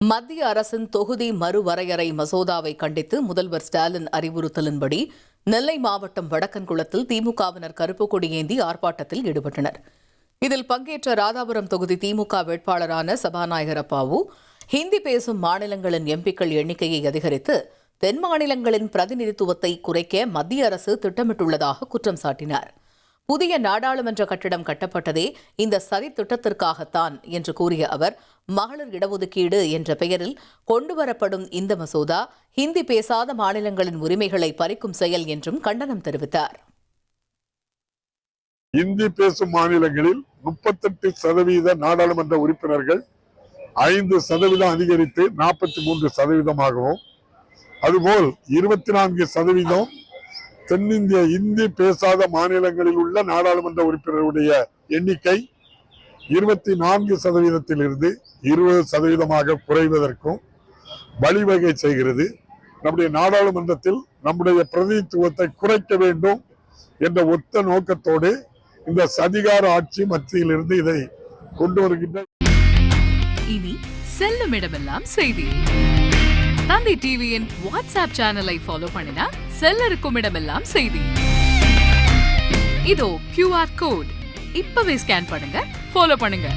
மத்திய அரசின் தொகுதி மறுவரையறை மசோதாவை கண்டித்து முதல்வர் ஸ்டாலின் அறிவுறுத்தலின்படி நெல்லை மாவட்டம் வடக்கன்குளத்தில் திமுகவினர் கருப்பு கொடி ஏந்தி ஆர்ப்பாட்டத்தில் ஈடுபட்டனர். இதில் பங்கேற்ற ராதாபுரம் தொகுதி திமுக வேட்பாளரான சபாநாயகர் அப்பாவு, ஹிந்தி பேசும் மாநிலங்களின் எம்பிக்கள் எண்ணிக்கையை அதிகரித்து தென் மாநிலங்களின் பிரதிநிதித்துவத்தை குறைக்க மத்திய அரசு திட்டமிட்டுள்ளதாக குற்றம் சாட்டினார். புதிய நாடாளுமன்ற கட்டிடம் கட்டப்பட்டதே இந்த சதி திட்டத்திற்காகத்தான் என்று கூறிய அவர், மகளிர் இடஒதுக்கீடு என்ற பெயரில் கொண்டுவரப்படும் இந்த மசோதா ஹிந்தி பேசாத மாநிலங்களின் உரிமைகளை பறிக்கும் செயல் என்றும் கண்டனம் தெரிவித்தார். இந்தி பேசும் மாநிலங்களில் 38% நாடாளுமன்ற உறுப்பினர்கள் 5% அதிகரித்து 43%ஆகவும், அதுபோல் 24% தென்னிந்திய இந்தி பேசாத மாநிலங்களில் உள்ள நாடாளுமன்ற உறுப்பினருடைய எண்ணிக்கை 24%இலிருந்து 20% குறைவதற்கும் வழிவகை செய்கிறது. நம்முடைய நாடாளுமன்றத்தில் நம்முடைய பிரதிநிதித்துவத்தை குறைக்க வேண்டும் என்ற ஒத்த நோக்கத்தோடு இந்த சதிகார ஆட்சி மத்தியிலிருந்து இதை கொண்டு வருகின்ற. இனி செல்லும் இடமெல்லாம் செய்தி. தந்தி டிவியின் வாட்ஸ்அப் சேனலை ஃபாலோ பண்ணினா செல்ல இருக்கும் இடமெல்லாம் செய்தி. இதோ QR கோட் இப்பவே ஸ்கேன் பண்ணுங்க, ஃபாலோ பண்ணுங்க.